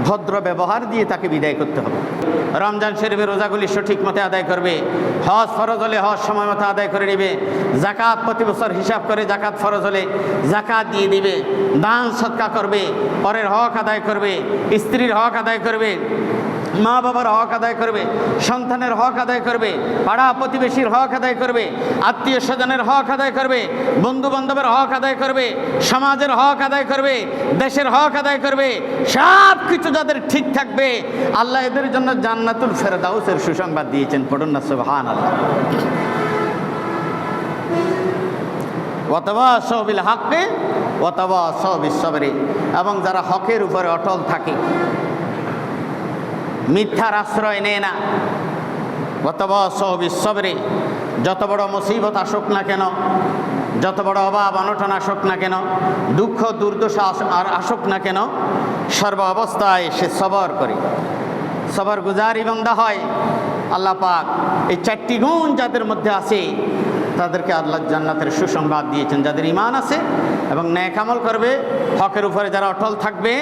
ভদ্র ব্যবহার দিয়ে তাকে বিদায় করতে হবে। রমজান শরীফের রোজাগুলি সঠিক মতে আদায় করবে, হজ ফরজ হলে হজ সময় মতো আদায় করে নেবে, জাকাত প্রতি বছর হিসাব করে জাকাত ফরজ হলে জাকাত দিয়ে দিবে, দান সৎকা করবে, পরের হক আদায় করবে, স্ত্রীর হক আদায় করবে, মা বাবার হক আদায় করবে, সন্তানের হক আদায় করবে, পাড়া প্রতিবেশীর হক আদায় করবে, আত্মীয় স্বজনের হক আদায় করবে, বন্ধু বান্ধবের হক আদায় করবে, সমাজের হক আদায় করবে, দেশের হক আদায় করবে। সব কিছু যাদের ঠিক থাকবে আল্লাহ এদের জন্য জান্নাতুল ফেরদাউসের সুসংবাদ দিয়েছেন। পড়ুন না সুবহানাল্লাহ। ওয়াতাওয়াসাউ বিল হাক্কি ওয়াতাওয়াসাউ বিস সাবরি, এবং যারা হকের উপরে অটল থাকে, মিথ্যার আশ্রয় নেয় না। ওয়াতাওয়াসাউ বিস সাবরি, যত বড় মুসিবত আসুক না কেন, যত বড় অভাব অনটন আসুক না কেন, দুঃখ দুর্দশা আসুক না কেন, সর্ব অবস্থায় সে সবর করে, সবর গুজারি বান্দা হয়। আল্লাহ পাক এই চারটি গুণ যাদের মধ্যে আছে তাদেরকে আল্লাহ জান্নাতের সুসংবাদ দিয়েছেন। যাদের ঈমান আছে এবং নেক আমল করবে, হকের উপরে যারা অটল থাকবে,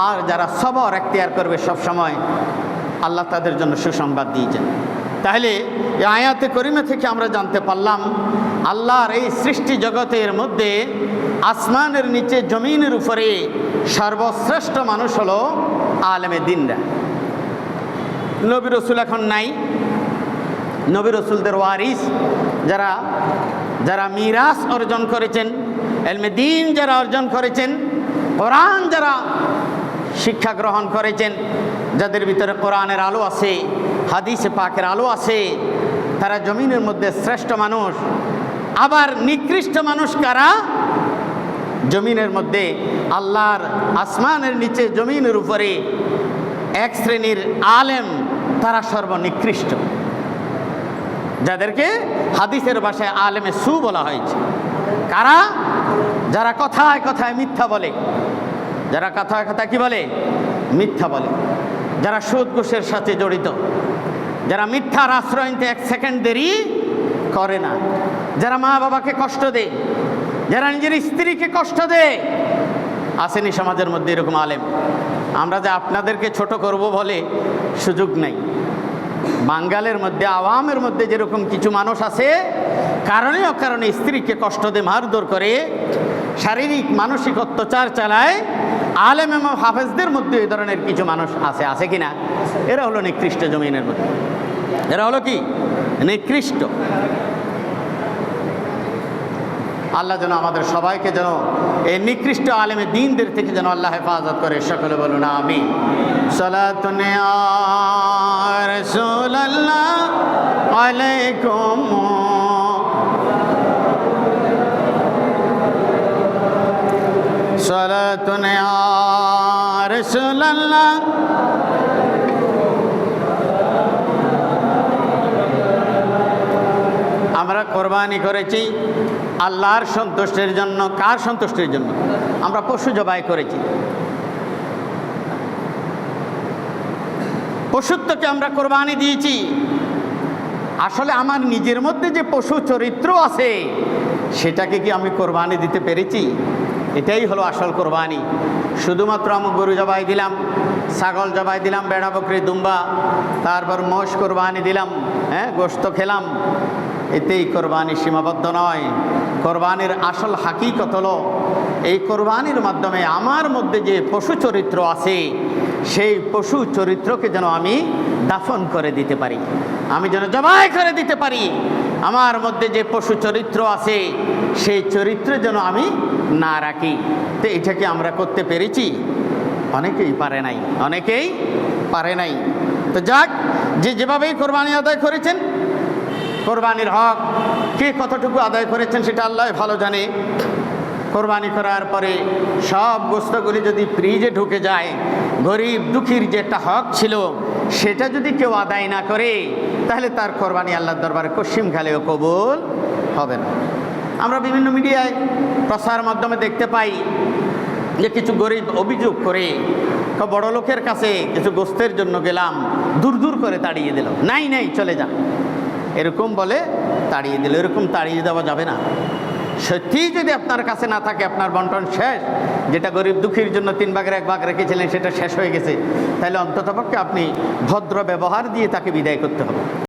আর যারা সবর এখতিয়ার করবে সব সময়, আল্লাহ তাদের জন্য সুসংবাদ দিয়েছেন। তাহলে এই আয়াতে করিমা থেকে আমরা জানতে পারলাম আল্লাহর এই সৃষ্টি জগতের মধ্যে আসমানের নিচে জমিনের উপরে সর্বশ্রেষ্ঠ মানুষ হলো আলেমে দ্বীনরা। নবী রসুল এখন নাই, নবী রসুলদের ওয়ারিস যারা যারা মিরাস অর্জন করেছেন, ইলমে দ্বীন যারা অর্জন করেছেন, কোরআন যারা শিক্ষা গ্রহণ করেছেন, যাদের ভিতরে কোরআনের আলো আছে, হাদিসে পাকের আলো আছে, তারা জমিনের মধ্যে শ্রেষ্ঠ মানুষ। আবার নিকৃষ্ট মানুষ কারা? জমিনের মধ্যে আল্লাহর আসমানের নিচে জমিনের উপরে এক শ্রেণীর আলেম, তারা সর্বনিকৃষ্ট, যাদেরকে হাদিসের ভাষায় আলেমে সু বলা হয়েছে। কারা? যারা কথায় কথায় মিথ্যা বলে, যারা কথায় কথায় কি বলে? মিথ্যা বলে, যারা সুদ ঘুষের সাথে জড়িত, যারা মিথ্যার আশ্রয় নিতে এক সেকেন্ড দেরি করে না, যারা মা বাবাকে কষ্ট দেয়, যারা নিজের স্ত্রীকে কষ্ট দেয়। আসেনি সমাজের মধ্যে এরকম আলেম? আমরা যে আপনাদেরকে ছোট করব বলে সুযোগ নেই। বাঙ্গালের মধ্যে, আওয়ামের মধ্যে যেরকম কিছু মানুষ আছে, কারণে অকারণে স্ত্রীকে কষ্ট দিয়ে মারধর করে, শারীরিক মানসিক অত্যাচার চালায়, আলেম এবং হাফেজদের মধ্যে এই ধরনের কিছু মানুষ আছে, আছে কিনা? এরা হলো নিকৃষ্ট জমিনের মধ্যে, এরা হলো কি? নিকৃষ্ট। আল্লাহ যেন আমাদের সবাইকে যেন এই নিকৃষ্ট আলেমে দ্বীনদের থেকে যেন আল্লাহ হেফাজত করে। সকলে বলুন আমিন। সালাতুন ইয়া রাসূলুল্লাহ আলাইকুম, সালাতুন ইয়া রাসূলুল্লাহ। আমরা কোরবানি করেছি আল্লাহর সন্তুষ্টির জন্য। কার সন্তুষ্টির জন্য? আমরা পশু জবাই করেছি, পশুত্বকে আমরা কোরবানি দিয়েছি। আসলে আমার নিজের মধ্যে যে পশু চরিত্র আছে সেটাকে কি আমি কোরবানি দিতে পেরেছি? এটাই হলো আসল কোরবানি। শুধুমাত্র আমি গরু জবাই দিলাম, ছাগল জবাই দিলাম, বেড়া বকরি দুম্বা, তারপর মোষ কোরবানি দিলাম, গোশত খেলাম, এতেই কোরবানি সীমাবদ্ধ নয়। কোরবানির আসল হাকিকত হলো এই কোরবানির মাধ্যমে আমার মধ্যে যে পশু চরিত্র আছে সেই পশু চরিত্রকে যেন আমি দাফন করে দিতে পারি, আমি যেন জবাই করে দিতে পারি। আমার মধ্যে যে পশু চরিত্র আছে সেই চরিত্র যেন আমি না রাখি। তো এটাকে আমরা করতে পেরেছি? অনেকেই পারে নাই, অনেকেই পারে নাই। তো যাক, যে যেভাবেই কোরবানি আদায় করেছেন, কোরবানির হক কে কতটুকু আদায় করেছেন সেটা আল্লাহ ভালো জানে। কোরবানি করার পরে সব গোশতগুলি যদি ফ্রিজে ঢুকে যায়, গরিব দুঃখীর যে একটা হক ছিল সেটা যদি কেউ আদায় না করে, তাহলে তার কোরবানি আল্লাহর দরবারে কসিম খালেও কবুল হবে না। আমরা বিভিন্ন মিডিয়ায় প্রচার মাধ্যমে দেখতে পাই যে কিছু গরিব অভিযোগ করে বড় লোকের কাছে কিছু গোশতের জন্য গেলাম, দূর দূর করে তাড়িয়ে দিল, নাই নাই চলে যা, এরকম বলে তাড়িয়ে দিল। এরকম তাড়িয়ে দেওয়া যাবে না। সত্যিই যদি আপনার কাছে না থাকে, আপনার বন্টন শেষ, যেটা গরিব দুঃখীর জন্য 3 ভাগের 1 ভাগ রেখেছিলেন সেটা শেষ হয়ে গেছে, তাহলে অন্ততপক্ষে আপনি ভদ্র ব্যবহার দিয়ে তাকে বিদায় করতে হবে।